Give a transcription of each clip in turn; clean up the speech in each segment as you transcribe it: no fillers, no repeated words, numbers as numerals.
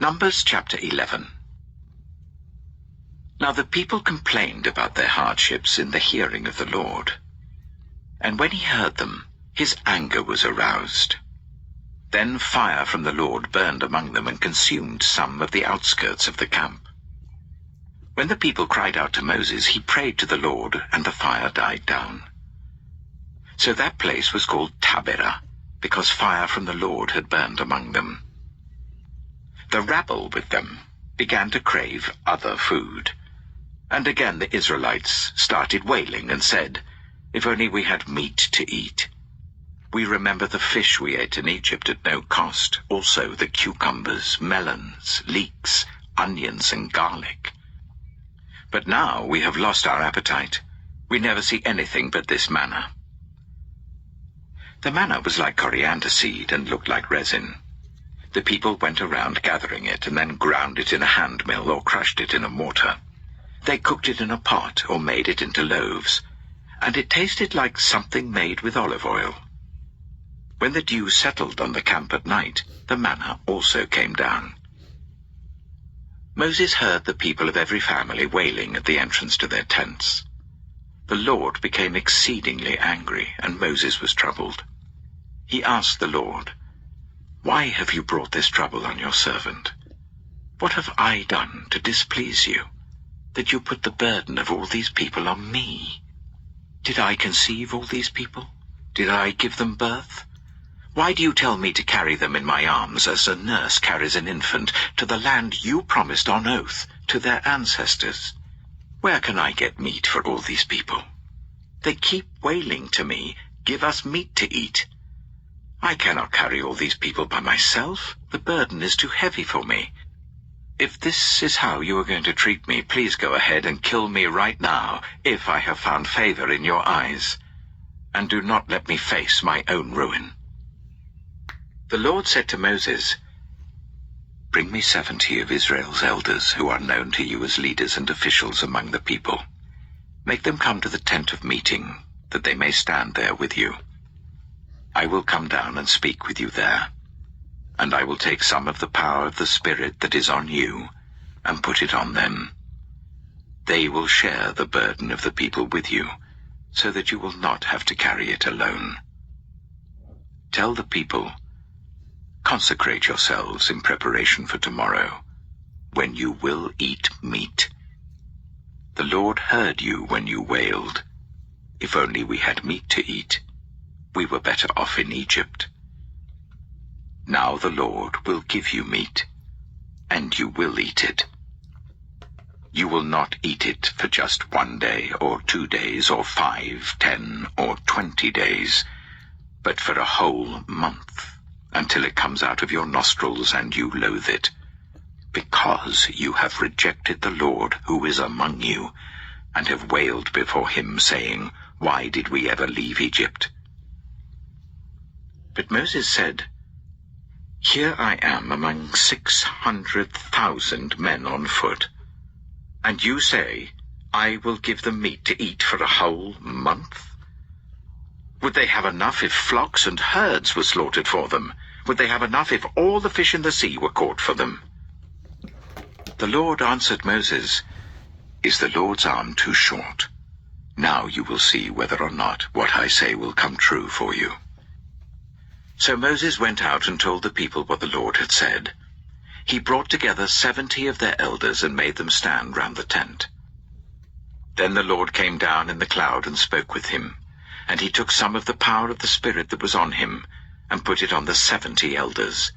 Numbers chapter 11. Now the people complained about their hardships in the hearing of the Lord. And when he heard them, his anger was aroused. Then fire from the Lord burned among them and consumed some of the outskirts of the camp. When the people cried out to Moses, he prayed to the Lord, and the fire died down. So that place was called Taberah, because fire from the Lord had burned among them. The rabble with them began to crave other food. And again the Israelites started wailing and said, "If only we had meat to eat. We remember the fish we ate in Egypt at no cost, also the cucumbers, melons, leeks, onions, and garlic. But now we have lost our appetite. We never see anything but this manna." The manna was like coriander seed and looked like resin. The people went around gathering it and then ground it in a hand mill or crushed it in a mortar. They cooked it in a pot or made it into loaves, and it tasted like something made with olive oil. When the dew settled on the camp at night, the manna also came down. Moses heard the people of every family wailing at the entrance to their tents. The Lord became exceedingly angry, and Moses was troubled. He asked the Lord, "Why have you brought this trouble on your servant? What have I done to displease you, that you put the burden of all these people on me? Did I conceive all these people? Did I give them birth? Why do you tell me to carry them in my arms as a nurse carries an infant to the land you promised on oath to their ancestors? Where can I get meat for all these people? They keep wailing to me, 'Give us meat to eat.' I cannot carry all these people by myself. The burden is too heavy for me. If this is how you are going to treat me, please go ahead and kill me right now, if I have found favor in your eyes, and do not let me face my own ruin." The Lord said to Moses, "Bring me 70 of Israel's elders who are known to you as leaders and officials among the people. Make them come to the tent of meeting, that they may stand there with you. I will come down and speak with you there, and I will take some of the power of the Spirit that is on you and put it on them. They will share the burden of the people with you, so that you will not have to carry it alone. Tell the people, 'Consecrate yourselves in preparation for tomorrow, when you will eat meat.' The Lord heard you when you wailed, 'If only we had meat to eat. We were better off in Egypt.' Now the Lord will give you meat, and you will eat it. You will not eat it for just 1 day or 2 days or 5, 10, or 20 days, but for a whole month, until it comes out of your nostrils and you loathe it, because you have rejected the Lord who is among you, and have wailed before him, saying, 'Why did we ever leave Egypt?'" But Moses said, "Here I am among 600,000 men on foot, and you say, 'I will give them meat to eat for a whole month?' Would they have enough if flocks and herds were slaughtered for them? Would they have enough if all the fish in the sea were caught for them?" The Lord answered Moses, "Is the Lord's arm too short? Now you will see whether or not what I say will come true for you." So Moses went out and told the people what the Lord had said. He brought together 70 of their elders and made them stand round the tent. Then the Lord came down in the cloud and spoke with him, and he took some of the power of the Spirit that was on him and put it on the 70 elders.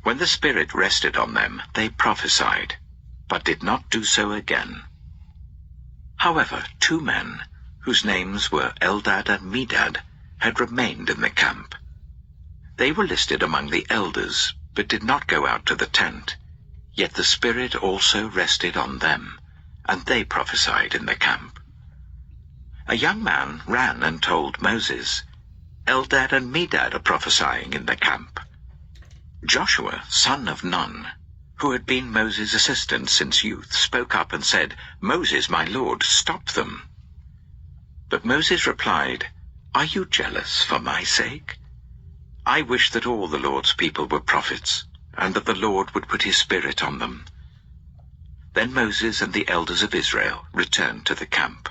When the Spirit rested on them, they prophesied, but did not do so again. However, 2 men, whose names were Eldad and Medad, had remained in the camp. They were listed among the elders, but did not go out to the tent. Yet the Spirit also rested on them, and they prophesied in the camp. A young man ran and told Moses, "Eldad and Medad are prophesying in the camp." Joshua, son of Nun, who had been Moses' assistant since youth, spoke up and said, "Moses, my lord, stop them." But Moses replied, "Are you jealous for my sake? I wish that all the Lord's people were prophets, and that the Lord would put his Spirit on them. Then Moses and the elders of Israel returned to the camp.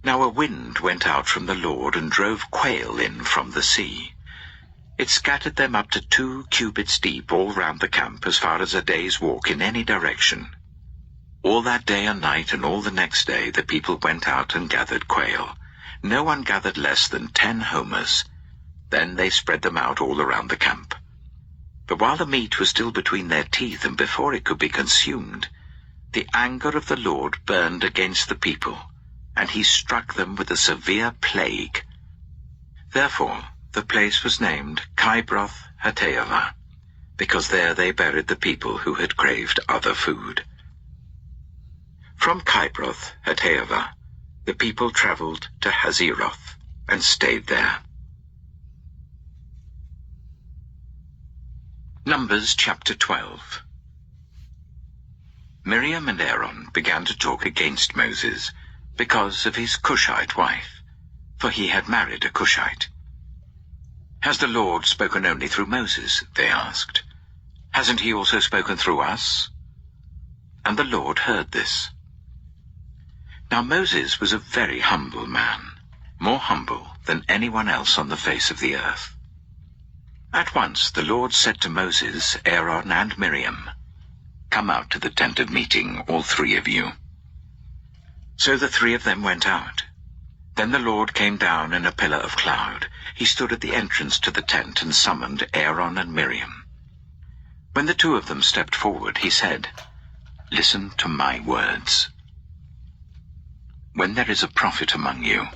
Now a wind went out from the Lord and drove quail in from the sea. It scattered them up to 2 cubits deep all round the camp, as far as a day's walk in any direction. All that day and night and all the next day the people went out and gathered quail. No one gathered less than 10 homers. Then they spread them out all around the camp. But while the meat was still between their teeth and before it could be consumed, the anger of the Lord burned against the people, and he struck them with a severe plague. Therefore the place was named Kibroth Hattaavah, because there they buried the people who had craved other food. From Kibroth Hattaavah the people traveled to Hazeroth and stayed there. Numbers chapter 12. Miriam and Aaron began to talk against Moses because of his Cushite wife, for he had married a Cushite. "Has the Lord spoken only through Moses?" they asked. "Hasn't he also spoken through us?" And the Lord heard this. Now Moses was a very humble man, more humble than anyone else on the face of the earth. At once the Lord said to Moses, Aaron, and Miriam, "Come out to the tent of meeting, all 3 of you." So the 3 of them went out. Then the Lord came down in a pillar of cloud. He stood at the entrance to the tent and summoned Aaron and Miriam. When the 2 of them stepped forward, he said, "Listen to my words. When there is a prophet among you,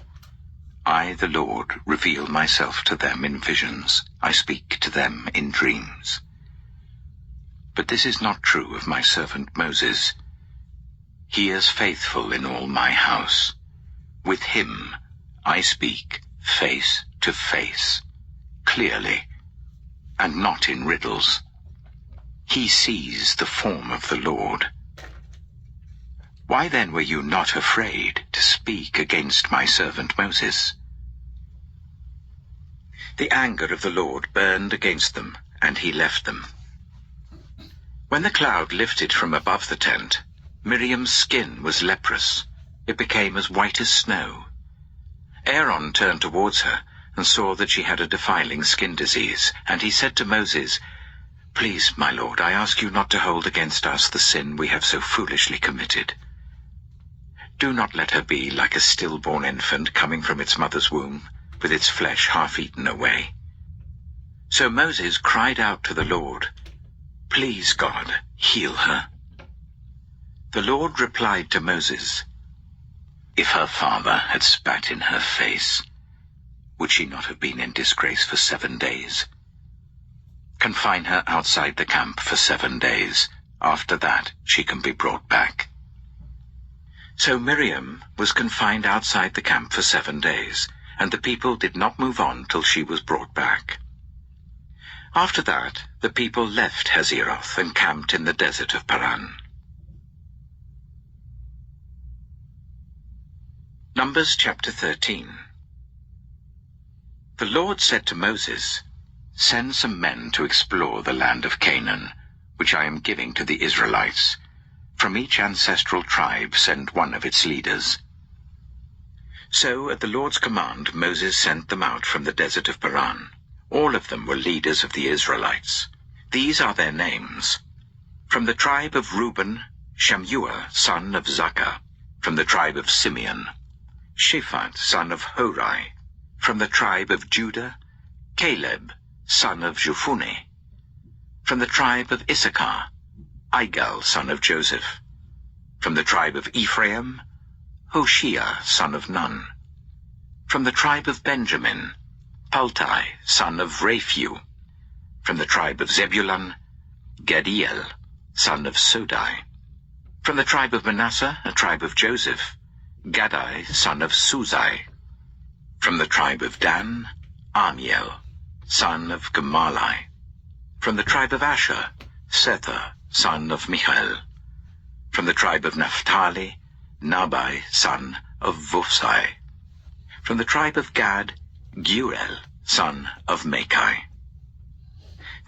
I, the Lord, reveal myself to them in visions. I speak to them in dreams. But this is not true of my servant Moses. He is faithful in all my house. With him I speak face to face, clearly, and not in riddles. He sees the form of the Lord. Why then were you not afraid to speak against my servant Moses?" The anger of the Lord burned against them, and he left them. When the cloud lifted from above the tent, Miriam's skin was leprous. It became as white as snow. Aaron turned towards her and saw that she had a defiling skin disease, and he said to Moses, "Please, my lord, I ask you not to hold against us the sin we have so foolishly committed. Do not let her be like a stillborn infant coming from its mother's womb, with its flesh half eaten away." So Moses cried out to the Lord, "Please, God, heal her." The Lord replied to Moses, "If her father had spat in her face, would she not have been in disgrace for 7 days? Confine her outside the camp for 7 days. After that, she can be brought back." So Miriam was confined outside the camp for 7 days, and the people did not move on till she was brought back. After that, the people left Hazeroth and camped in the desert of Paran. Numbers chapter 13. The Lord said to Moses, "Send some men to explore the land of Canaan, which I am giving to the Israelites. From each ancestral tribe send one of its leaders." So at the Lord's command Moses sent them out from the desert of Paran. All of them were leaders of the Israelites. These are their names. From the tribe of Reuben, Shammua, son of Zakkar. From the tribe of Simeon, Shaphat, son of Hori. From the tribe of Judah, Caleb, son of Jephunneh. From the tribe of Issachar, Igal, son of Joseph. From the tribe of Ephraim, Hoshea, son of Nun. From the tribe of Benjamin, Paltai, son of Raphu. From the tribe of Zebulun, Gadiel, son of Sodai. From the tribe of Manasseh, a tribe of Joseph, Gadai, son of Suzai. From the tribe of Dan, Amiel, son of Gemalli. From the tribe of Asher, Sethur, son of Michael. From the tribe of Naphtali, Nabai, son of Vusai. From the tribe of Gad, Geuel, son of Machi.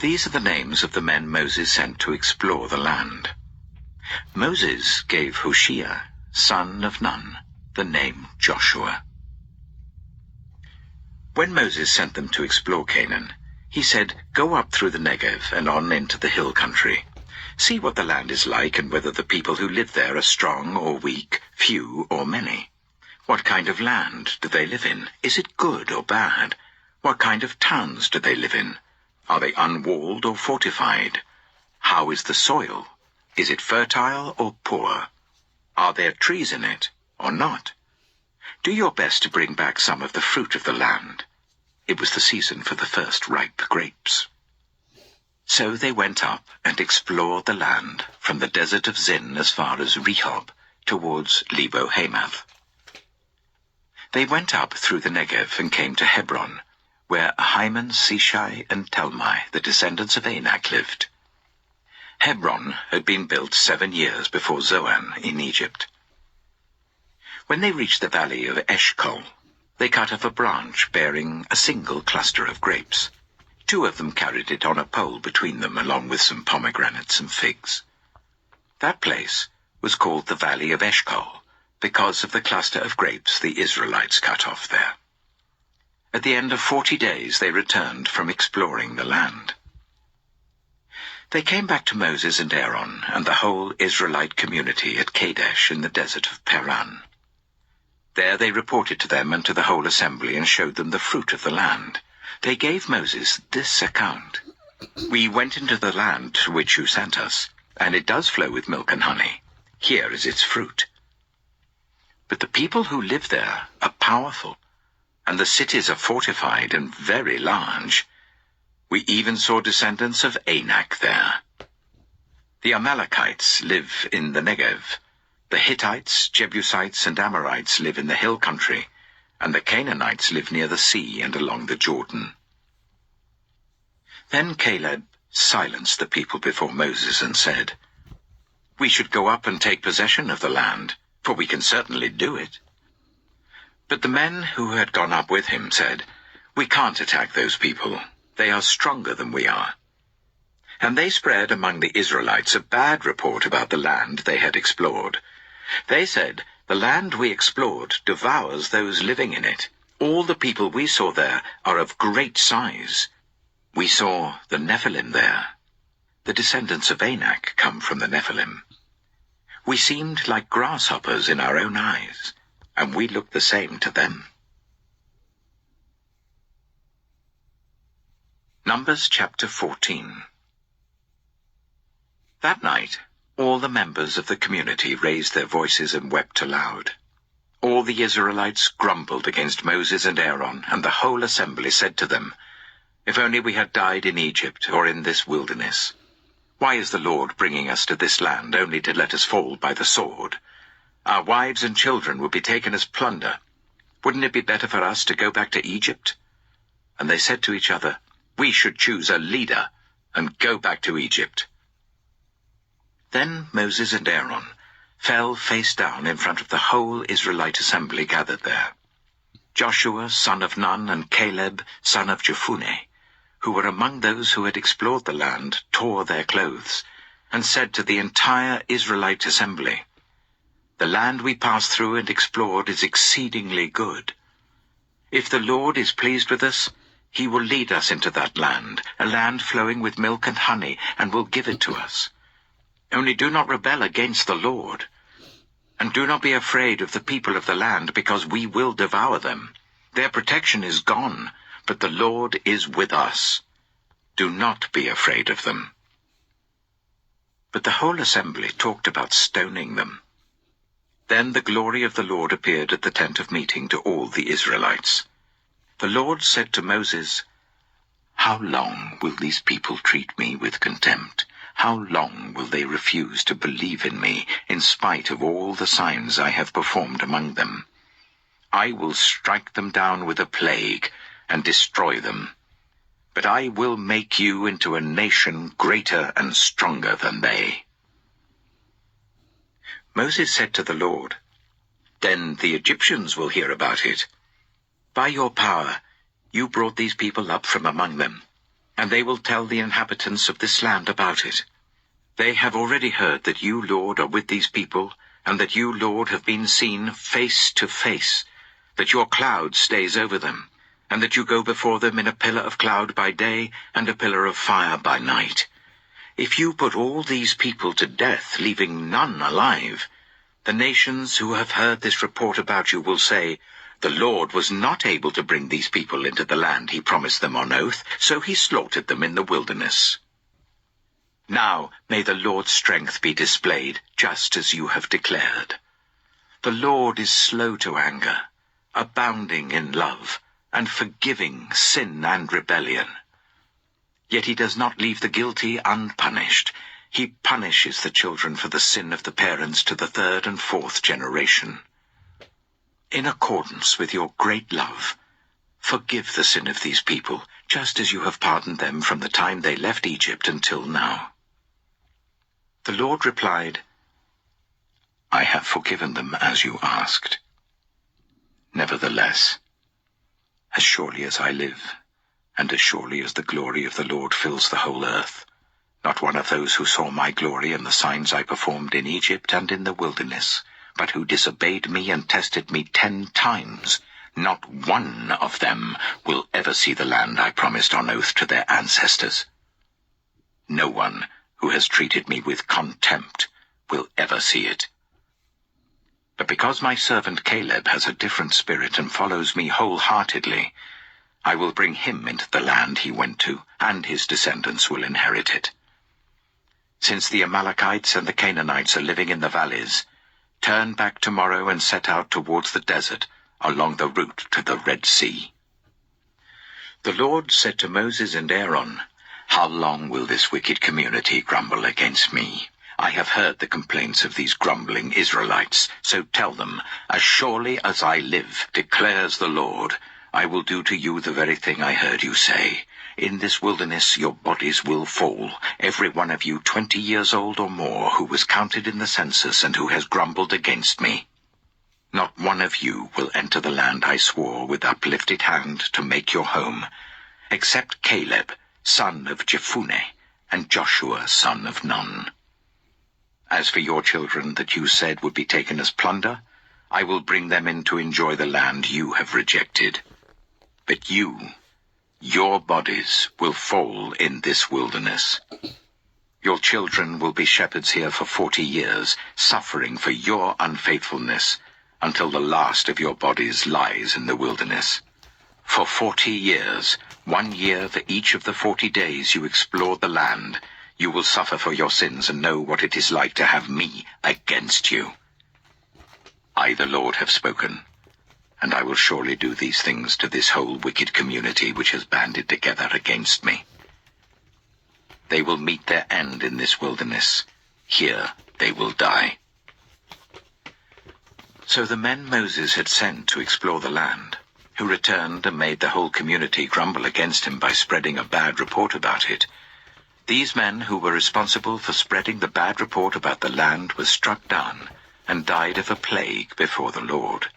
These are the names of the men Moses sent to explore the land. Moses gave Hoshea, son of Nun, the name Joshua. When Moses sent them to explore Canaan, he said, "Go up through the Negev and on into the hill country. See what the land is like and whether the people who live there are strong or weak, few or many. What kind of land do they live in? Is it good or bad? What kind of towns do they live in? Are they unwalled or fortified? How is the soil? Is it fertile or poor? Are there trees in it or not? Do your best to bring back some of the fruit of the land." It was the season for the first ripe grapes. So they went up and explored the land from the desert of Zin as far as Rehob, towards Lebo-Hamath. They went up through the Negev and came to Hebron, where Ahiman, Sheshai, and Talmai, the descendants of Anak, lived. Hebron had been built 7 years before Zoan in Egypt. When they reached the valley of Eshcol, they cut off a branch bearing a single cluster of grapes. 2 of them carried it on a pole between them, along with some pomegranates and figs. That place was called the Valley of Eshcol, because of the cluster of grapes the Israelites cut off there. At the end of 40 days they returned from exploring the land. They came back to Moses and Aaron and the whole Israelite community at Kadesh in the desert of Paran. There they reported to them and to the whole assembly and showed them the fruit of the land. They gave Moses this account: "We went into the land to which you sent us, and it does flow with milk and honey. Here is its fruit. But the people who live there are powerful, and the cities are fortified and very large. We even saw descendants of Anak there. The Amalekites live in the Negev. The Hittites, Jebusites, and Amorites live in the hill country, and the Canaanites live near the sea and along the Jordan." Then Caleb silenced the people before Moses and said, "We should go up and take possession of the land, for we can certainly do it." But the men who had gone up with him said, "We can't attack those people. They are stronger than we are." And they spread among the Israelites a bad report about the land they had explored. They said, "The land we explored devours those living in it. All the people we saw there are of great size. We saw the Nephilim there. The descendants of Anak come from the Nephilim. We seemed like grasshoppers in our own eyes, and we looked the same to them." Numbers chapter 14. That night, all the members of the community raised their voices and wept aloud. All the Israelites grumbled against Moses and Aaron, and the whole assembly said to them, "If only we had died in Egypt or in this wilderness. Why is the Lord bringing us to this land only to let us fall by the sword? Our wives and children would be taken as plunder. Wouldn't it be better for us to go back to Egypt?" And they said to each other, "We should choose a leader and go back to Egypt." Then Moses and Aaron fell face down in front of the whole Israelite assembly gathered there. Joshua, son of Nun, and Caleb, son of Jephunneh, who were among those who had explored the land, tore their clothes, and said to the entire Israelite assembly, "The land we passed through and explored is exceedingly good. If the Lord is pleased with us, he will lead us into that land, a land flowing with milk and honey, and will give it to us. Only do not rebel against the Lord, and do not be afraid of the people of the land, because we will devour them. Their protection is gone, but the Lord is with us. Do not be afraid of them." But the whole assembly talked about stoning them. Then the glory of the Lord appeared at the tent of meeting to all the Israelites. The Lord said to Moses, "How long will these people treat me with contempt? How long will they refuse to believe in me, in spite of all the signs I have performed among them? I will strike them down with a plague and destroy them. But I will make you into a nation greater and stronger than they." Moses said to the Lord, "Then the Egyptians will hear about it. By your power you brought these people up from among them. and they will tell the inhabitants of this land about it. They have already heard that you, Lord, are with these people, and that you, Lord, have been seen face to face, that your cloud stays over them, and that you go before them in a pillar of cloud by day and a pillar of fire by night. If you put all these people to death, leaving none alive, the nations who have heard this report about you will say, the Lord was not able to bring these people into the land he promised them on oath, so he slaughtered them in the wilderness. Now may the Lord's strength be displayed, just as you have declared. The Lord is slow to anger, abounding in love, and forgiving sin and rebellion. Yet he does not leave the guilty unpunished. He punishes the children for the sin of the parents to the third and fourth generation. In accordance with your great love, forgive the sin of these people, just as you have pardoned them from the time they left Egypt until now. The Lord replied, I have forgiven them as you asked. Nevertheless, as surely as I live, and as surely as the glory of the Lord fills the whole earth, not one of those who saw my glory and the signs I performed in Egypt and in the wilderness, but who disobeyed me and tested me 10 times, not one of them will ever see the land I promised on oath to their ancestors. No one who has treated me with contempt will ever see it. But because my servant Caleb has a different spirit and follows me wholeheartedly, I will bring him into the land he went to, and his descendants will inherit it. Since the Amalekites and the Canaanites are living in the valleys, turn back tomorrow and set out towards the desert, along the route to the Red Sea. The Lord said to Moses and Aaron, How long will this wicked community grumble against me? I have heard the complaints of these grumbling Israelites, so tell them, As surely as I live, declares the Lord, I will do to you the very thing I heard you say. In this wilderness your bodies will fall, every one of you 20 years old or more, who was counted in the census and who has grumbled against me. Not one of you will enter the land I swore with uplifted hand to make your home, except Caleb, son of Jephunneh, and Joshua, son of Nun. As for your children that you said would be taken as plunder, I will bring them in to enjoy the land you have rejected. But you, your bodies will fall in this wilderness. Your children will be shepherds here for 40 years, suffering for your unfaithfulness, until the last of your bodies lies in the wilderness. For 40 years, 1 year for each of the 40 days you explored the land, you will suffer for your sins and know what it is like to have me against you. I, the Lord, have spoken, and I will surely do these things to this whole wicked community which has banded together against me. They will meet their end in this wilderness. Here they will die. So the men Moses had sent to explore the land, who returned and made the whole community grumble against him by spreading a bad report about it, these men who were responsible for spreading the bad report about the land were struck down and died of a plague before the Lord.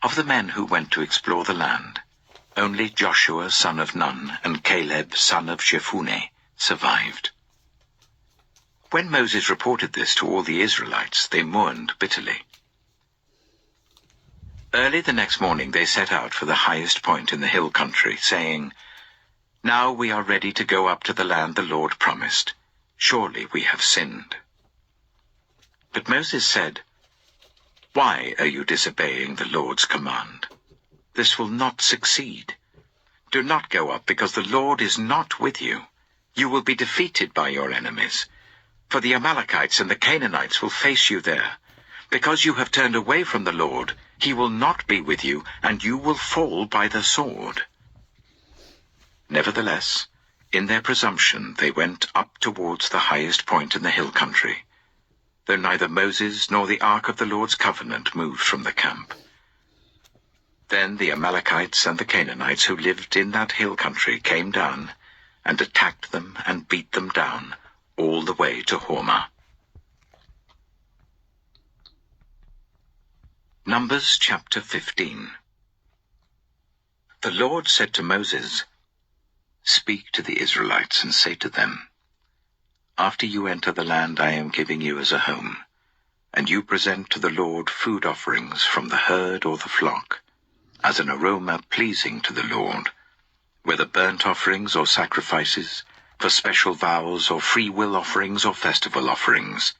Of the men who went to explore the land, only Joshua son of Nun and Caleb son of Jephunneh survived. When Moses reported this to all the Israelites, they mourned bitterly. Early the next morning they set out for the highest point in the hill country, saying, Now we are ready to go up to the land the Lord promised. Surely we have sinned. But Moses said, Why are you disobeying the Lord's command? This will not succeed. Do not go up, because the Lord is not with you. You will be defeated by your enemies. For the Amalekites and the Canaanites will face you there. Because you have turned away from the Lord, he will not be with you, and you will fall by the sword. Nevertheless, in their presumption they went up towards the highest point in the hill country, though neither Moses nor the ark of the Lord's covenant moved from the camp. Then the Amalekites and the Canaanites who lived in that hill country came down and attacked them and beat them down all the way to Hormah. Numbers chapter 15. The Lord said to Moses, "Speak to the Israelites and say to them, after you enter the land I am giving you as a home, and you present to the Lord food offerings from the herd or the flock, as an aroma pleasing to the Lord, whether burnt offerings or sacrifices, for special vows or free will offerings or festival offerings,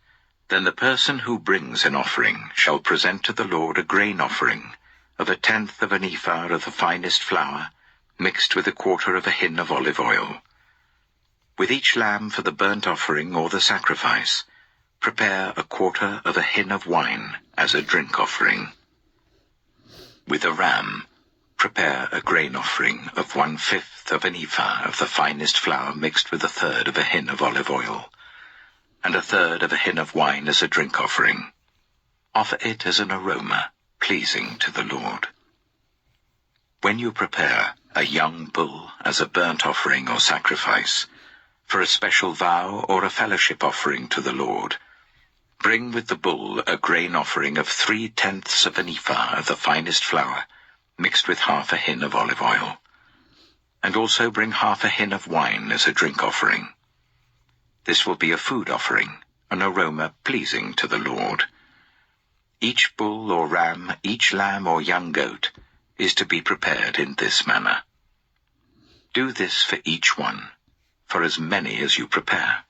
then the person who brings an offering shall present to the Lord a grain offering of 1/10 of an ephah of the finest flour, mixed with 1/4 of a hin of olive oil. With each lamb for the burnt offering or the sacrifice, prepare 1/4 of a hin of wine as a drink offering. With a ram, prepare a grain offering of 1/5 of an ephah of the finest flour mixed with 1/3 of a hin of olive oil, and 1/3 of a hin of wine as a drink offering. Offer it as an aroma pleasing to the Lord. When you prepare a young bull as a burnt offering or sacrifice, for a special vow or a fellowship offering to the Lord, bring with the bull a grain offering of 3/10 of an ephah of the finest flour, mixed with 1/2 a hin of olive oil, and also bring 1/2 a hin of wine as a drink offering. This will be a food offering, an aroma pleasing to the Lord. Each bull or ram, each lamb or young goat is to be prepared in this manner. Do this for each one, for as many as you prepare.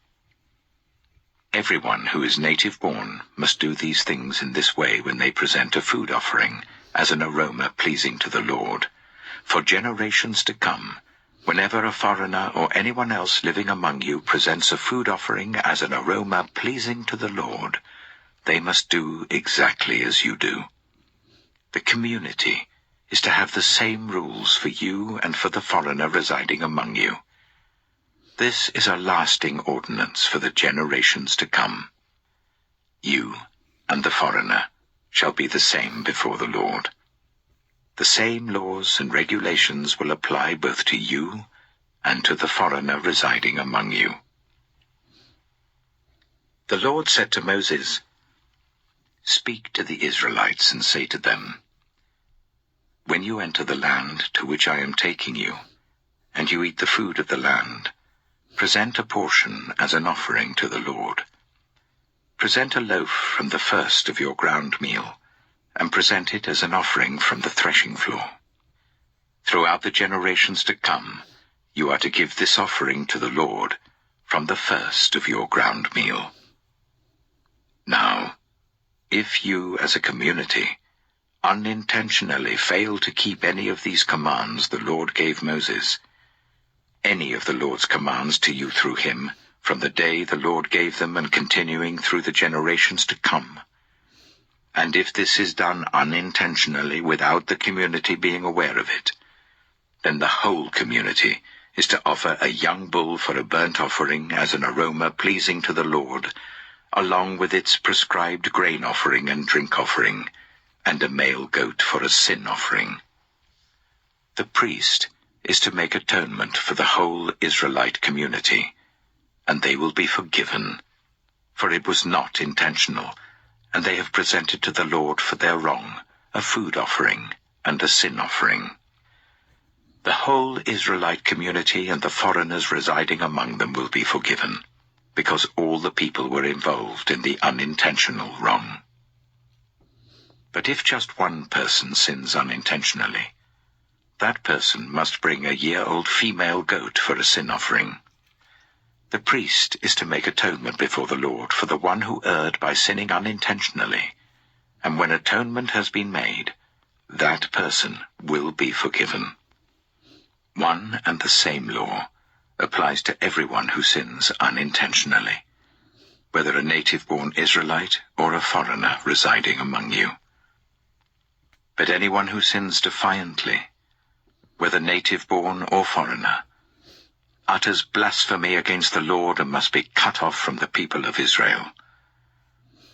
Everyone who is native-born must do these things in this way when they present a food offering as an aroma pleasing to the Lord. For generations to come, whenever a foreigner or anyone else living among you presents a food offering as an aroma pleasing to the Lord, they must do exactly as you do. The community is to have the same rules for you and for the foreigner residing among you. This is a lasting ordinance for the generations to come. You and the foreigner shall be the same before the Lord. The same laws and regulations will apply both to you and to the foreigner residing among you. The Lord said to Moses, "Speak to the Israelites and say to them, when you enter the land to which I am taking you, and you eat the food of the land, present a portion as an offering to the Lord. Present a loaf from the first of your ground meal, and present it as an offering from the threshing floor. Throughout the generations to come, you are to give this offering to the Lord from the first of your ground meal. Now, if you as a community unintentionally fail to keep any of these commands the Lord gave Moses, any of the Lord's commands to you through him, from the day the Lord gave them and continuing through the generations to come, and if this is done unintentionally without the community being aware of it, then the whole community is to offer a young bull for a burnt offering as an aroma pleasing to the Lord, along with its prescribed grain offering and drink offering, and a male goat for a sin offering. The priest is to make atonement for the whole Israelite community, and they will be forgiven, for it was not intentional, and they have presented to the Lord for their wrong a food offering and a sin offering. The whole Israelite community and the foreigners residing among them will be forgiven, because all the people were involved in the unintentional wrong. But if just one person sins unintentionally, that person must bring a year-old female goat for a sin offering. The priest is to make atonement before the Lord for the one who erred by sinning unintentionally, and when atonement has been made, that person will be forgiven. One and the same law applies to everyone who sins unintentionally, whether a native-born Israelite or a foreigner residing among you. But anyone who sins defiantly, whether native-born or foreigner, utters blasphemy against the Lord and must be cut off from the people of Israel.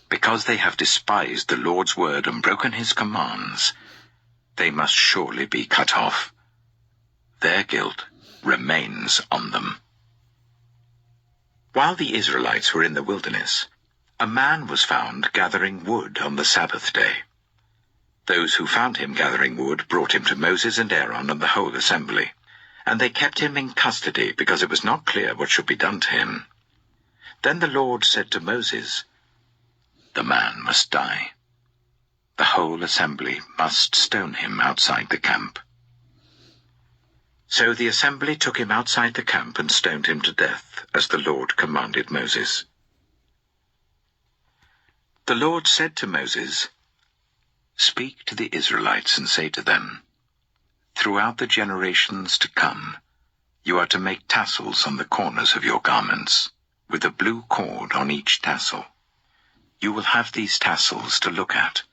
Because they have despised the Lord's word and broken his commands, they must surely be cut off. Their guilt remains on them." While the Israelites were in the wilderness, a man was found gathering wood on the Sabbath day. Those who found him gathering wood brought him to Moses and Aaron and the whole assembly. and they kept him in custody because it was not clear what should be done to him. Then the Lord said to Moses, "The man must die. The whole assembly must stone him outside the camp." So the assembly took him outside the camp and stoned him to death, as the Lord commanded Moses. The Lord said to Moses, "Speak to the Israelites and say to them, throughout the generations to come, you are to make tassels on the corners of your garments, with a blue cord on each tassel. You will have these tassels to look at,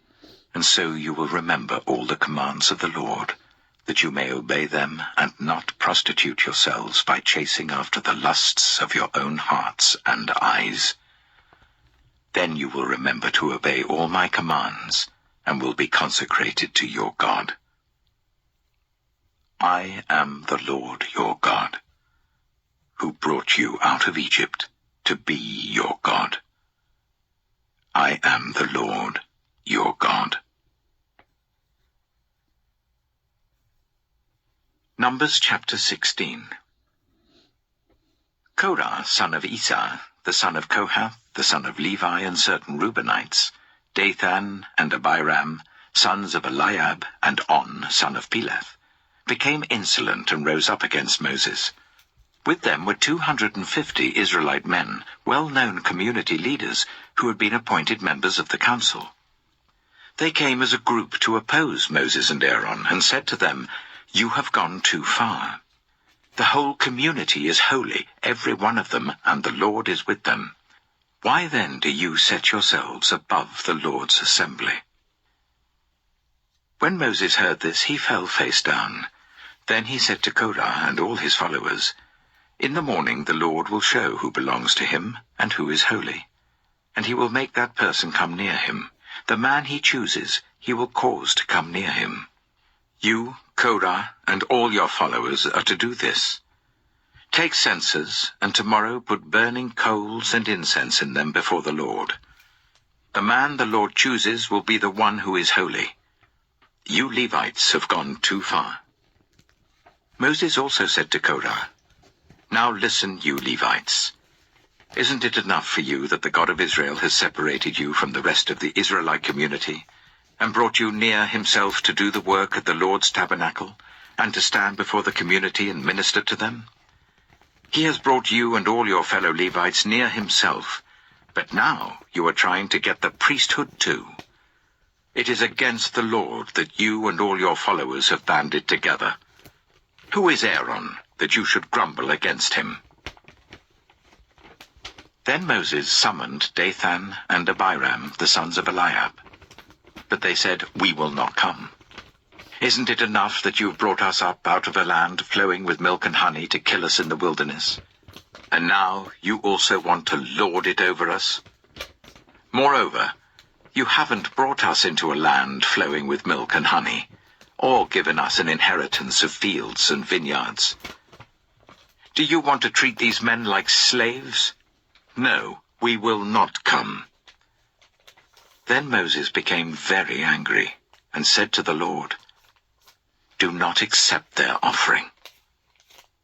and so you will remember all the commands of the Lord, that you may obey them and not prostitute yourselves by chasing after the lusts of your own hearts and eyes. Then you will remember to obey all my commands, and will be consecrated to your God. I am the Lord your God, who brought you out of Egypt to be your God. I am the Lord your God." Numbers chapter 16. Korah, son of Esau, the son of Kohath, the son of Levi, and certain Reubenites, Dathan and Abiram, sons of Eliab, and On, son of Peleth, became insolent and rose up against Moses. With them were 250 Israelite men, well-known community leaders, who had been appointed members of the council. They came as a group to oppose Moses and Aaron, and said to them, "You have gone too far. The whole community is holy, every one of them, and the Lord is with them. Why then do you set yourselves above the Lord's assembly?" When Moses heard this, he fell face down. Then he said to Korah and all his followers, "In the morning the Lord will show who belongs to him and who is holy, and he will make that person come near him. The man he chooses he will cause to come near him. You, Korah, and all your followers are to do this. Take censers, and tomorrow put burning coals and incense in them before the Lord. The man the Lord chooses will be the one who is holy. You Levites have gone too far." Moses also said to Korah, "Now listen, you Levites. Isn't it enough for you that the God of Israel has separated you from the rest of the Israelite community, and brought you near himself to do the work at the Lord's tabernacle, and to stand before the community and minister to them? He has brought you and all your fellow Levites near himself, but now you are trying to get the priesthood too. It is against the Lord that you and all your followers have banded together. Who is Aaron, that you should grumble against him?" Then Moses summoned Dathan and Abiram, the sons of Eliab. But they said, "We will not come. Isn't it enough that you have brought us up out of a land flowing with milk and honey to kill us in the wilderness? And now you also want to lord it over us? Moreover, you haven't brought us into a land flowing with milk and honey, or given us an inheritance of fields and vineyards. Do you want to treat these men like slaves? No, we will not come." Then Moses became very angry and said to the Lord, "Do not accept their offering.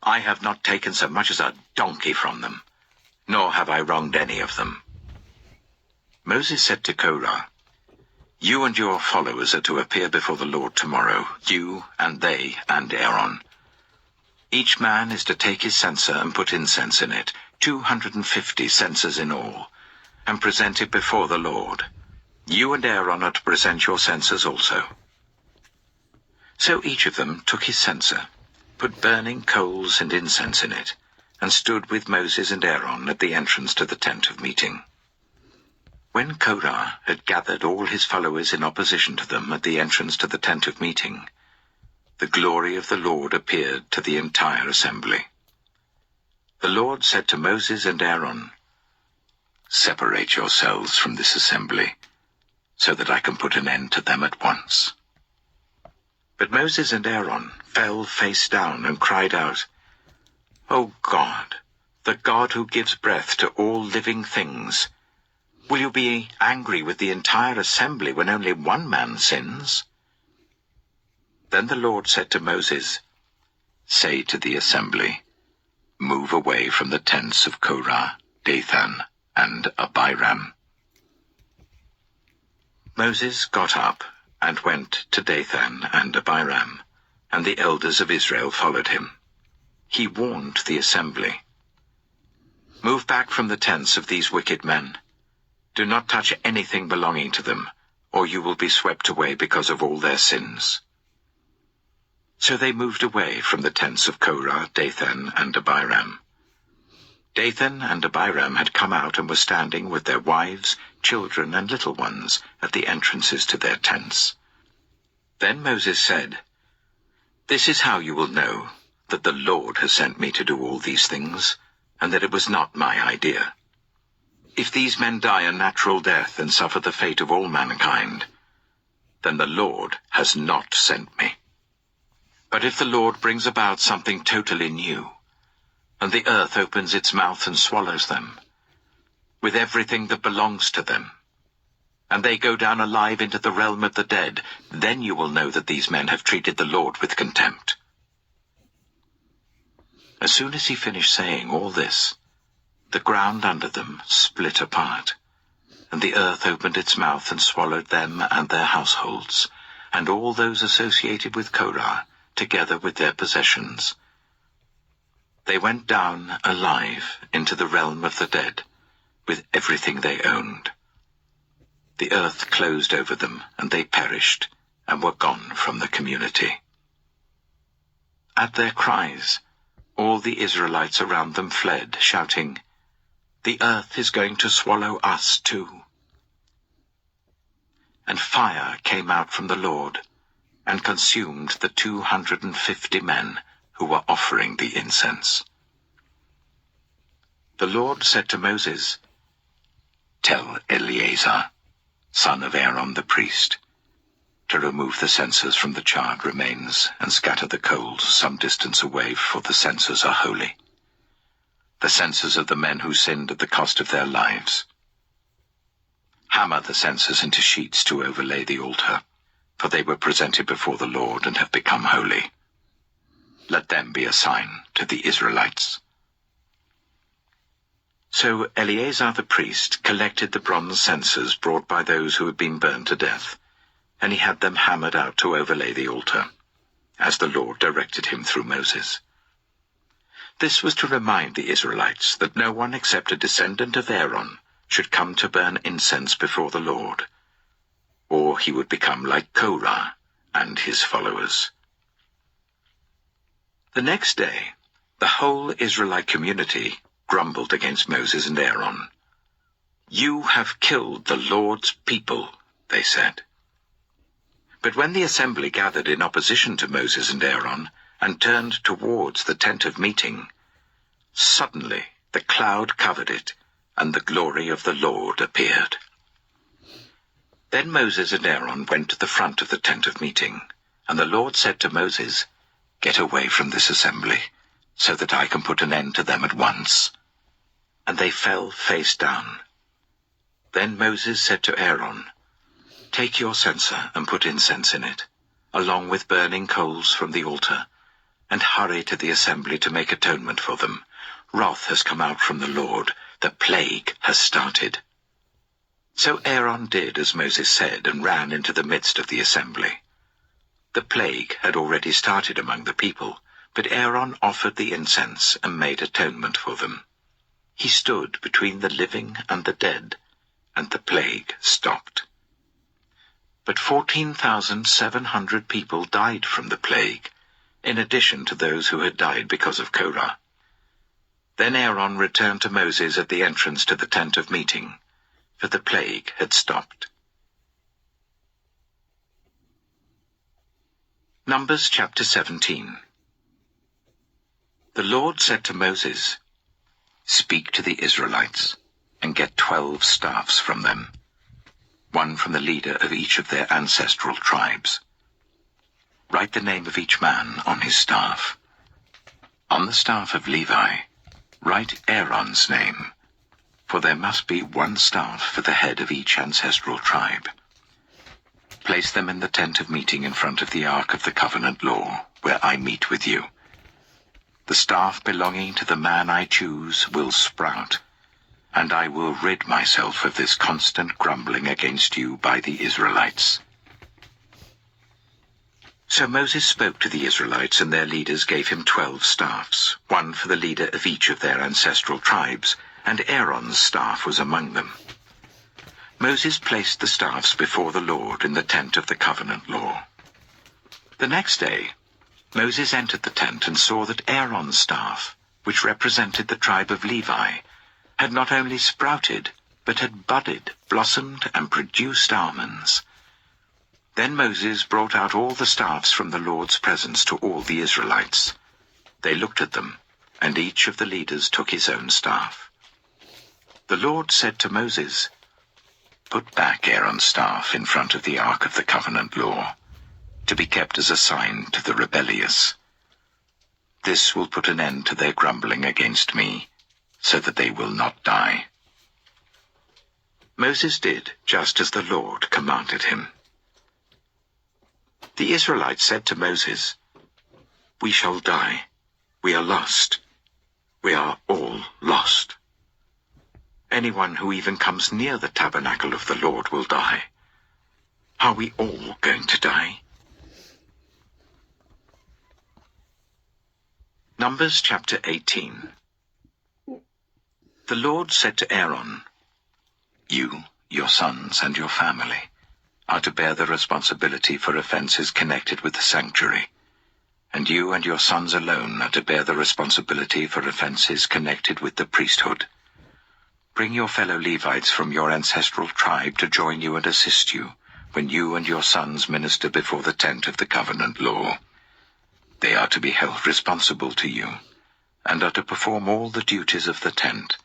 I have not taken so much as a donkey from them, nor have I wronged any of them." Moses said to Korah, "You and your followers are to appear before the Lord tomorrow, you and they and Aaron. Each man is to take his censer and put incense in it, 250 censers in all, and present it before the Lord. You and Aaron are to present your censers also." So each of them took his censer, put burning coals and incense in it, and stood with Moses and Aaron at the entrance to the tent of meeting. When Korah had gathered all his followers in opposition to them at the entrance to the tent of meeting, the glory of the Lord appeared to the entire assembly. The Lord said to Moses and Aaron, "Separate yourselves from this assembly, so that I can put an end to them at once." But Moses and Aaron fell face down and cried out, "O God, the God who gives breath to all living things, will you be angry with the entire assembly when only one man sins?" Then the Lord said to Moses, say to the assembly, move away from the tents of Korah, Dathan, and Abiram. Moses got up and went to Dathan and Abiram, and the elders of Israel followed him. He warned the assembly, move back from the tents of these wicked men. Do not touch anything belonging to them, or you will be swept away because of all their sins. So they moved away from the tents of Korah, Dathan, and Abiram. Dathan and Abiram had come out and were standing with their wives, children, and little ones at the entrances to their tents. Then Moses said, this is how you will know that the Lord has sent me to do all these things, and that it was not my idea. If these men die a natural death and suffer the fate of all mankind, then the Lord has not sent me. But if the Lord brings about something totally new, and the earth opens its mouth and swallows them, with everything that belongs to them, and they go down alive into the realm of the dead, then you will know that these men have treated the Lord with contempt. As soon as he finished saying all this, the ground under them split apart, and the earth opened its mouth and swallowed them and their households, and all those associated with Korah, together with their possessions. They went down alive into the realm of the dead, with everything they owned. The earth closed over them, and they perished, and were gone from the community. At their cries, all the Israelites around them fled, shouting, the earth is going to swallow us too. And fire came out from the Lord, and consumed the 250 men who were offering the incense. The Lord said to Moses, tell Eleazar, son of Aaron the priest, to remove the censers from the charred remains and scatter the coals some distance away, for the censers are holy, the censers of the men who sinned at the cost of their lives. Hammer the censers into sheets to overlay the altar, for they were presented before the Lord and have become holy. Let them be a sign to the Israelites. So Eleazar the priest collected the bronze censers brought by those who had been burned to death, and he had them hammered out to overlay the altar, as the Lord directed him through Moses. This was to remind the Israelites that no one except a descendant of Aaron should come to burn incense before the Lord, or he would become like Korah and his followers. The next day, the whole Israelite community grumbled against Moses and Aaron. You have killed the Lord's people, they said. But when the assembly gathered in opposition to Moses and Aaron and turned towards the tent of meeting, suddenly the cloud covered it, and the glory of the Lord appeared. Then Moses and Aaron went to the front of the tent of meeting, and the Lord said to Moses, get away from this assembly, so that I can put an end to them at once. And they fell face down. Then Moses said to Aaron, take your censer and put incense in it, along with burning coals from the altar, and hurry to the assembly to make atonement for them. Wrath has come out from the Lord, the plague has started. So Aaron did as Moses said and ran into the midst of the assembly. The plague had already started among the people, but Aaron offered the incense and made atonement for them. He stood between the living and the dead, and the plague stopped. But 14,700 people died from the plague, in addition to those who had died because of Korah. Then Aaron returned to Moses at the entrance to the tent of meeting, for the plague had stopped. Numbers chapter 17. The Lord said to Moses, speak to the Israelites, and get 12 staffs from them, one from the leader of each of their ancestral tribes. Write the name of each man on his staff. On the staff of Levi, write Aaron's name, for there must be one staff for the head of each ancestral tribe. Place them in the tent of meeting in front of the ark of the covenant law, where I meet with you, the staff belonging to the man I choose will sprout, and I will rid myself of this constant grumbling against you by the Israelites." So Moses spoke to the Israelites, and their leaders gave him 12 staffs, one for the leader of each of their ancestral tribes, and Aaron's staff was among them. Moses placed the staffs before the Lord in the tent of the covenant law. The next day, Moses entered the tent and saw that Aaron's staff, which represented the tribe of Levi, had not only sprouted, but had budded, blossomed, and produced almonds. Then Moses brought out all the staffs from the Lord's presence to all the Israelites. They looked at them, and each of the leaders took his own staff. The Lord said to Moses, "Put back Aaron's staff in front of the ark of the covenant law, to be kept as a sign to the rebellious. This will put an end to their grumbling against me, so that they will not die." Moses did just as the Lord commanded him. The Israelites said to Moses, "We shall die. We are lost. We are all lost. Anyone who even comes near the tabernacle of the Lord will die. Are we all going to die?" Numbers chapter 18. The Lord said to Aaron, "You, your sons, and your family are to bear the responsibility for offenses connected with the sanctuary, and you and your sons alone are to bear the responsibility for offenses connected with the priesthood. Bring your fellow Levites from your ancestral tribe to join you and assist you when you and your sons minister before the tent of the covenant law. They are to be held responsible to you, and are to perform all the duties of the tent.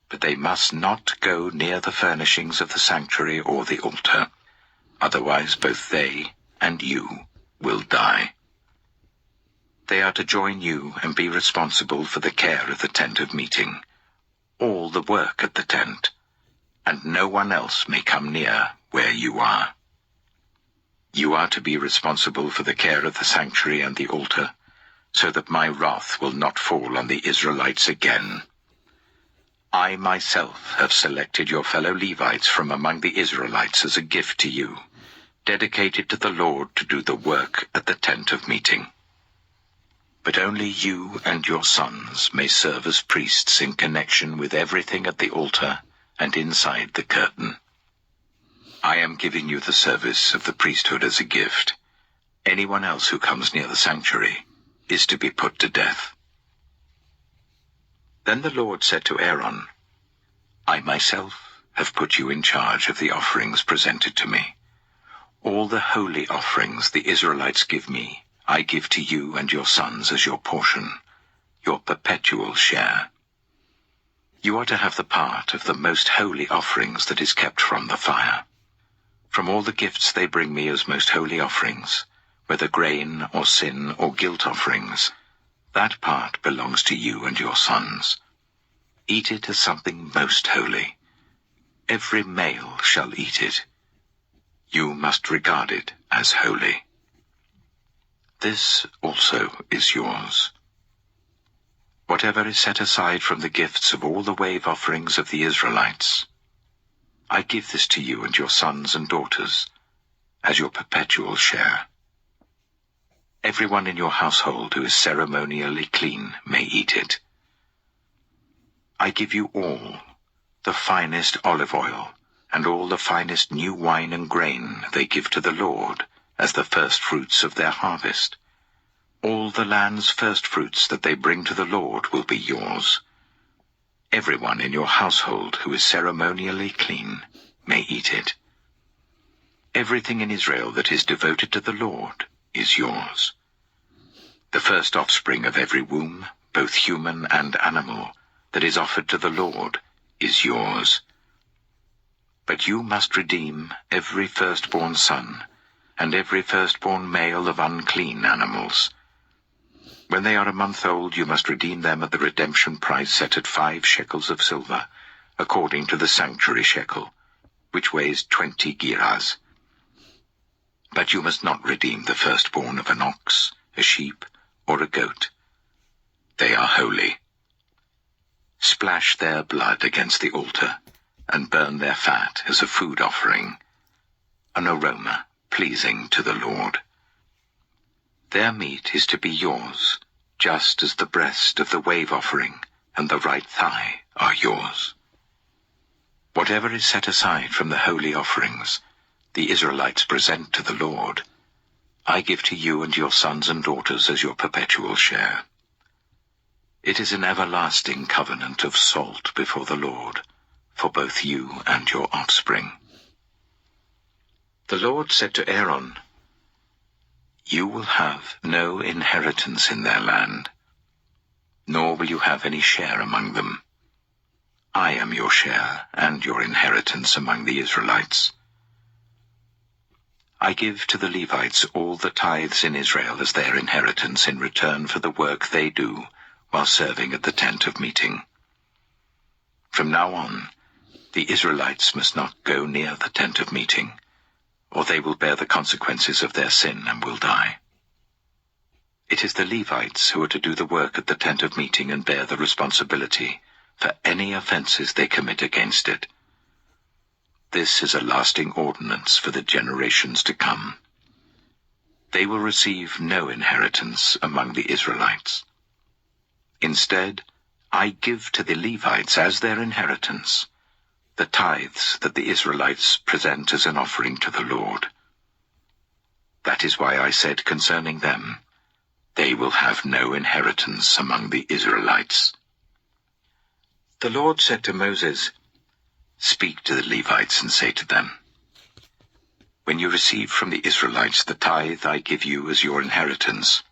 But they must not go near the furnishings of the sanctuary or the altar, otherwise both they and you will die. They are to join you and be responsible for the care of the tent of meeting, all the work at the tent, and no one else may come near where you are. You are to be responsible for the care of the sanctuary and the altar, so that my wrath will not fall on the Israelites again. I myself have selected your fellow Levites from among the Israelites as a gift to you, dedicated to the Lord to do the work at the tent of meeting. But only you and your sons may serve as priests in connection with everything at the altar and inside the curtain. I am giving you the service of the priesthood as a gift. Anyone else who comes near the sanctuary is to be put to death." Then the Lord said to Aaron, "I myself have put you in charge of the offerings presented to me. All the holy offerings the Israelites give me, I give to you and your sons as your portion, your perpetual share. You are to have the part of the most holy offerings that is kept from the fire. From all the gifts they bring me as most holy offerings, whether grain or sin or guilt offerings, that part belongs to you and your sons. Eat it as something most holy. Every male shall eat it. You must regard it as holy. This also is yours. Whatever is set aside from the gifts of all the wave offerings of the Israelites, I give this to you and your sons and daughters as your perpetual share. Everyone in your household who is ceremonially clean may eat it. I give you all the finest olive oil and all the finest new wine and grain they give to the Lord as the first fruits of their harvest. All the land's first fruits that they bring to the Lord will be yours. Everyone in your household who is ceremonially clean may eat it. Everything in Israel that is devoted to the Lord is yours. The first offspring of every womb, both human and animal, that is offered to the Lord is yours. But you must redeem every firstborn son and every firstborn male of unclean animals. When they are a month old, you must redeem them at the redemption price set at 5 shekels of silver, according to the sanctuary shekel, which weighs 20 gerahs. But you must not redeem the firstborn of an ox, a sheep, or a goat. they are holy. Splash their blood against the altar, and burn their fat as a food offering, an aroma pleasing to the Lord. Their meat is to be yours, just as the breast of the wave offering and the right thigh are yours. Whatever is set aside from the holy offerings the Israelites present to the Lord, I give to you and your sons and daughters as your perpetual share. It is an everlasting covenant of salt before the Lord, for both you and your offspring. The Lord said to Aaron, You will have no inheritance in their land, nor will you have any share among them. I am your share and your inheritance among the Israelites. I give to the Levites all the tithes in Israel as their inheritance in return for the work they do while serving at the tent of meeting. From now on, the Israelites must not go near the tent of meeting, or they will bear the consequences of their sin and will die. It is the Levites who are to do the work at the tent of meeting and bear the responsibility for any offenses they commit against it. This is a lasting ordinance for the generations to come. They will receive no inheritance among the Israelites. Instead, I give to the Levites as their inheritance the tithes that the Israelites present as an offering to the Lord. That is why I said concerning them, they will have no inheritance among the Israelites. The Lord said to Moses, Speak to the Levites and say to them, When you receive from the Israelites the tithe I give you as your inheritance,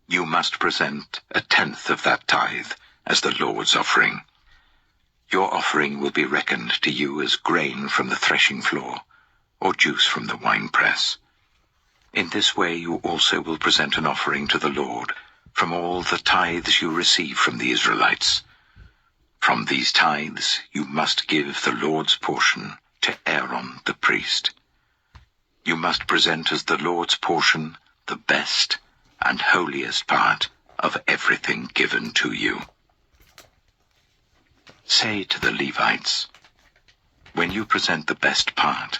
you must present 1/10 of that tithe as the Lord's offering. Your offering will be reckoned to you as grain from the threshing floor, or juice from the winepress. In this way you also will present an offering to the Lord from all the tithes you receive from the Israelites. From these tithes you must give the Lord's portion to Aaron the priest. You must present as the Lord's portion the best and holiest part of everything given to you. Say to the Levites, When you present the best part,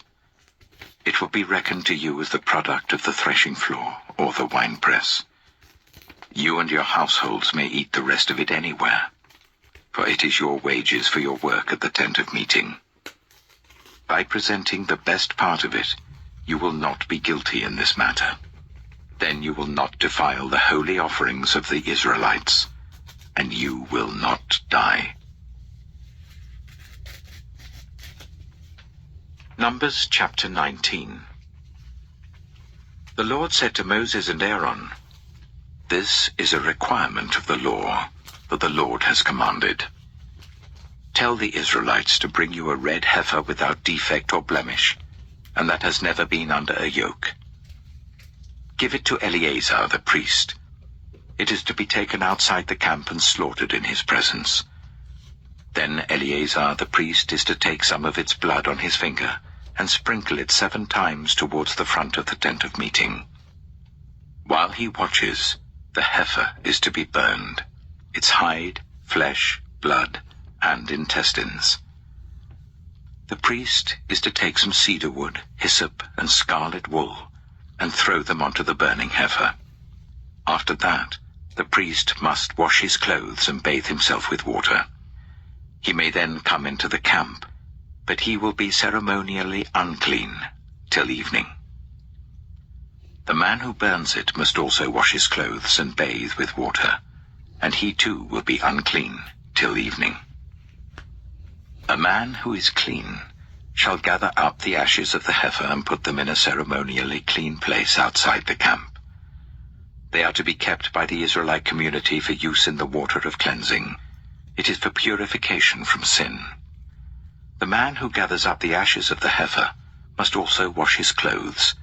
it will be reckoned to you as the product of the threshing floor or the winepress. You and your households may eat the rest of it anywhere, for it is your wages for your work at the tent of meeting. By presenting the best part of it, you will not be guilty in this matter. Then you will not defile the holy offerings of the Israelites, and you will not die. Numbers chapter 19. The Lord said to Moses and Aaron, This is a requirement of the law that the Lord has commanded. Tell the Israelites to bring you a red heifer without defect or blemish, and that has never been under a yoke. Give it to Eleazar the priest. It is to be taken outside the camp and slaughtered in his presence. Then Eleazar the priest is to take some of its blood on his finger and sprinkle it 7 times towards the front of the tent of meeting. While he watches, the heifer is to be burned, its hide, flesh, blood, and intestines. The priest is to take some cedar wood, hyssop, and scarlet wool, and throw them onto the burning heifer. After that, the priest must wash his clothes and bathe himself with water. He may then come into the camp, but he will be ceremonially unclean till evening. The man who burns it must also wash his clothes and bathe with water, and he too will be unclean till evening. A man who is clean shall gather up the ashes of the heifer and put them in a ceremonially clean place outside the camp. They are to be kept by the Israelite community for use in the water of cleansing. It is for purification from sin. The man who gathers up the ashes of the heifer must also wash his clothes,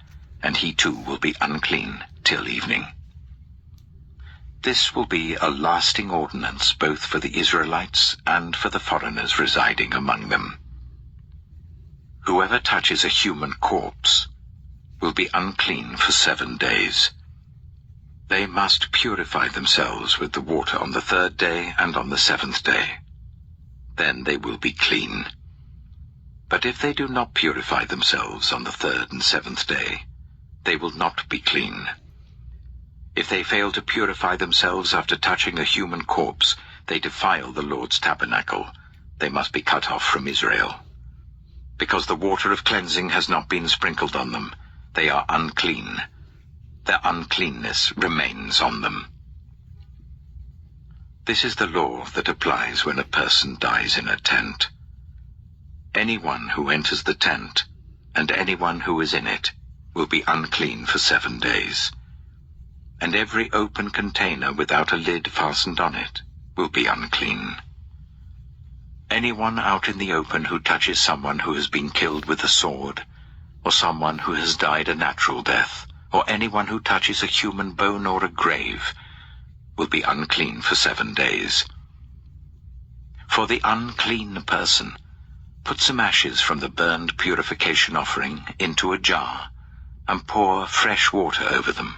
and he too will be unclean till evening. This will be a lasting ordinance both for the Israelites and for the foreigners residing among them. Whoever touches a human corpse will be unclean for 7 days. They must purify themselves with the water on the 3rd day and on the 7th day. Then they will be clean. But if they do not purify themselves on the 3rd and 7th day, they will not be clean. If they fail to purify themselves after touching a human corpse, they defile the Lord's tabernacle. They must be cut off from Israel. Because the water of cleansing has not been sprinkled on them, they are unclean. Their uncleanness remains on them. This is the law that applies when a person dies in a tent. Anyone who enters the tent, and anyone who is in it, will be unclean for 7 days. And every open container without a lid fastened on it will be unclean. Anyone out in the open who touches someone who has been killed with a sword, or someone who has died a natural death, or anyone who touches a human bone or a grave, will be unclean for 7 days. For the unclean person, put some ashes from the burned purification offering into a jar, and pour fresh water over them.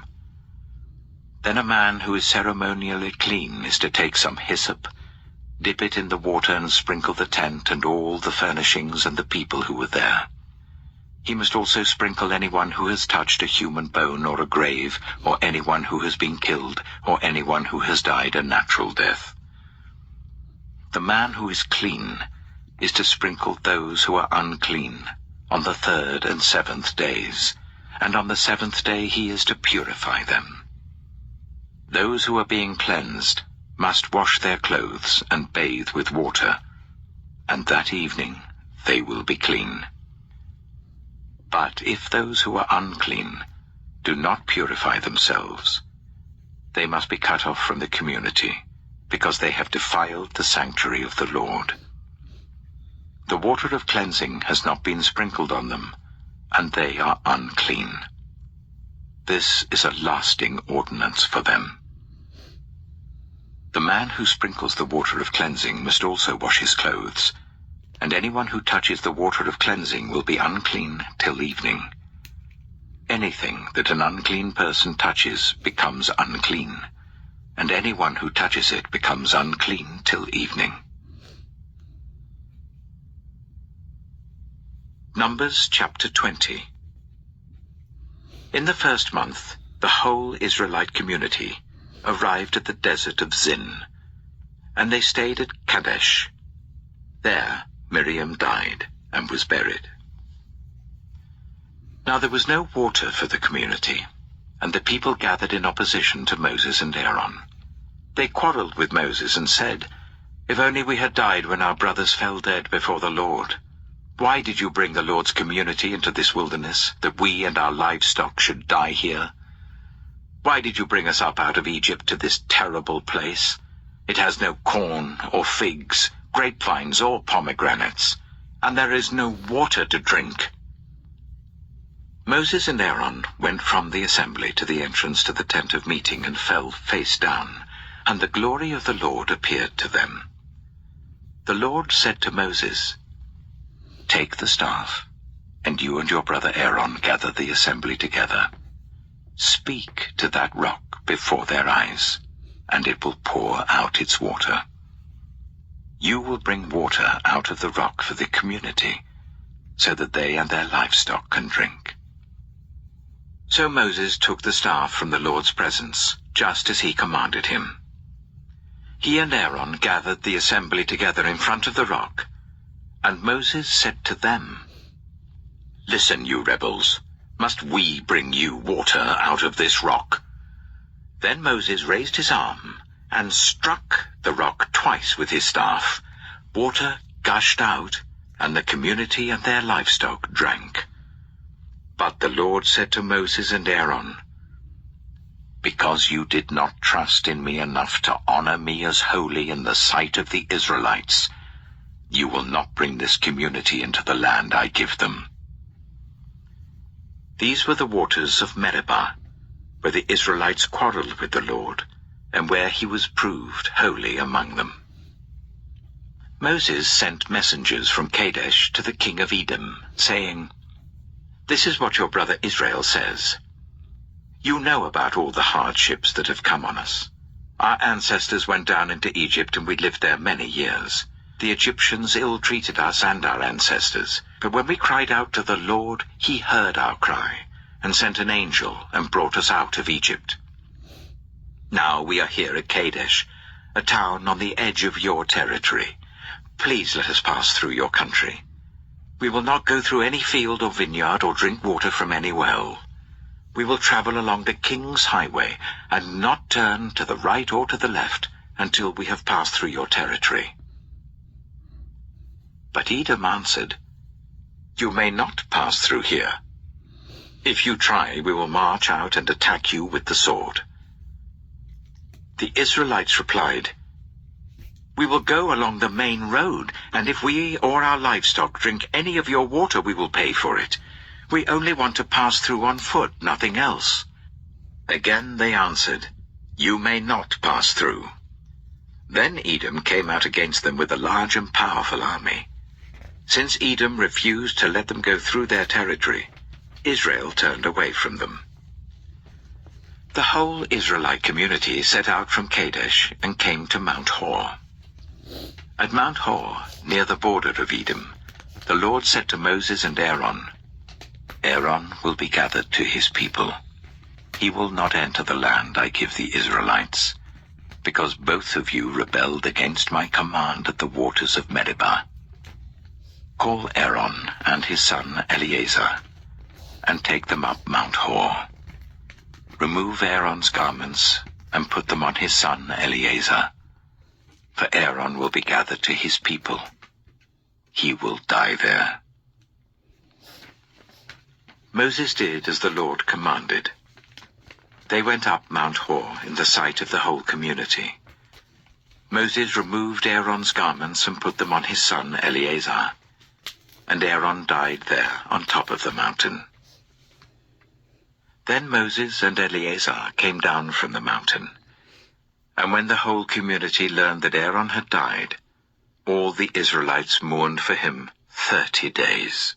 Then a man who is ceremonially clean is to take some hyssop, dip it in the water and sprinkle the tent and all the furnishings and the people who were there. He must also sprinkle anyone who has touched a human bone or a grave, or anyone who has been killed, or anyone who has died a natural death. The man who is clean is to sprinkle those who are unclean on the 3rd and 7th days, and on the 7th day he is to purify them. Those who are being cleansed must wash their clothes and bathe with water, and that evening they will be clean. But if those who are unclean do not purify themselves, they must be cut off from the community, because they have defiled the sanctuary of the Lord. The water of cleansing has not been sprinkled on them, and they are unclean. This is a lasting ordinance for them. The man who sprinkles the water of cleansing must also wash his clothes, and anyone who touches the water of cleansing will be unclean till evening. Anything that an unclean person touches becomes unclean, and anyone who touches it becomes unclean till evening. Numbers chapter 20. In the 1st month, the whole Israelite community arrived at the desert of Zin, and they stayed at Kadesh. There Miriam died and was buried. Now there was no water for the community, and the people gathered in opposition to Moses and Aaron. They quarreled with Moses and said, "If only we had died when our brothers fell dead before the Lord. Why did you bring the Lord's community into this wilderness, that we and our livestock should die here? Why did you bring us up out of Egypt to this terrible place? It has no corn or figs, grapevines or pomegranates, and there is no water to drink." Moses and Aaron went from the assembly to the entrance to the tent of meeting and fell face down, and the glory of the Lord appeared to them. The Lord said to Moses, "Take the staff, and you and your brother Aaron gather the assembly together. Speak to that rock before their eyes, and it will pour out its water. You will bring water out of the rock for the community, so that they and their livestock can drink." So Moses took the staff from the Lord's presence, just as he commanded him. He and Aaron gathered the assembly together in front of the rock, and Moses said to them, "Listen, you rebels, must we bring you water out of this rock?" Then Moses raised his arm and struck the rock twice with his staff. Water gushed out, and the community and their livestock drank. But the Lord said to Moses and Aaron, "Because you did not trust in me enough to honor me as holy in the sight of the Israelites, you will not bring this community into the land I give them." These were the waters of Meribah, where the Israelites quarreled with the Lord, and where he was proved holy among them. Moses sent messengers from Kadesh to the king of Edom, saying, "This is what your brother Israel says. You know about all the hardships that have come on us. Our ancestors went down into Egypt, and we lived there many years. The Egyptians ill-treated us and our ancestors, but when we cried out to the Lord, he heard our cry, and sent an angel and brought us out of Egypt. Now we are here at Kadesh, a town on the edge of your territory. Please let us pass through your country. We will not go through any field or vineyard or drink water from any well. We will travel along the king's highway and not turn to the right or to the left until we have passed through your territory. But Edom answered, You may not pass through here. If you try, we will march out and attack you with the sword. The Israelites replied, We will go along the main road, and if we or our livestock drink any of your water, we will pay for it. We only want to pass through on foot, nothing else. Again they answered, You may not pass through. Then Edom came out against them with a large and powerful army. Since Edom refused to let them go through their territory, Israel turned away from them. The whole Israelite community set out from Kadesh and came to Mount Hor. At Mount Hor, near the border of Edom, the Lord said to Moses and Aaron, Aaron will be gathered to his people. He will not enter the land I give the Israelites, because both of you rebelled against my command at the waters of Meribah. Call Aaron and his son Eleazar, and take them up Mount Hor. Remove Aaron's garments, and put them on his son Eleazar, for Aaron will be gathered to his people. He will die there. Moses did as the Lord commanded. They went up Mount Hor in the sight of the whole community. Moses removed Aaron's garments and put them on his son Eleazar, and Aaron died there on top of the mountain. Then Moses and Eleazar came down from the mountain, and when the whole community learned that Aaron had died, all the Israelites mourned for him 30 days.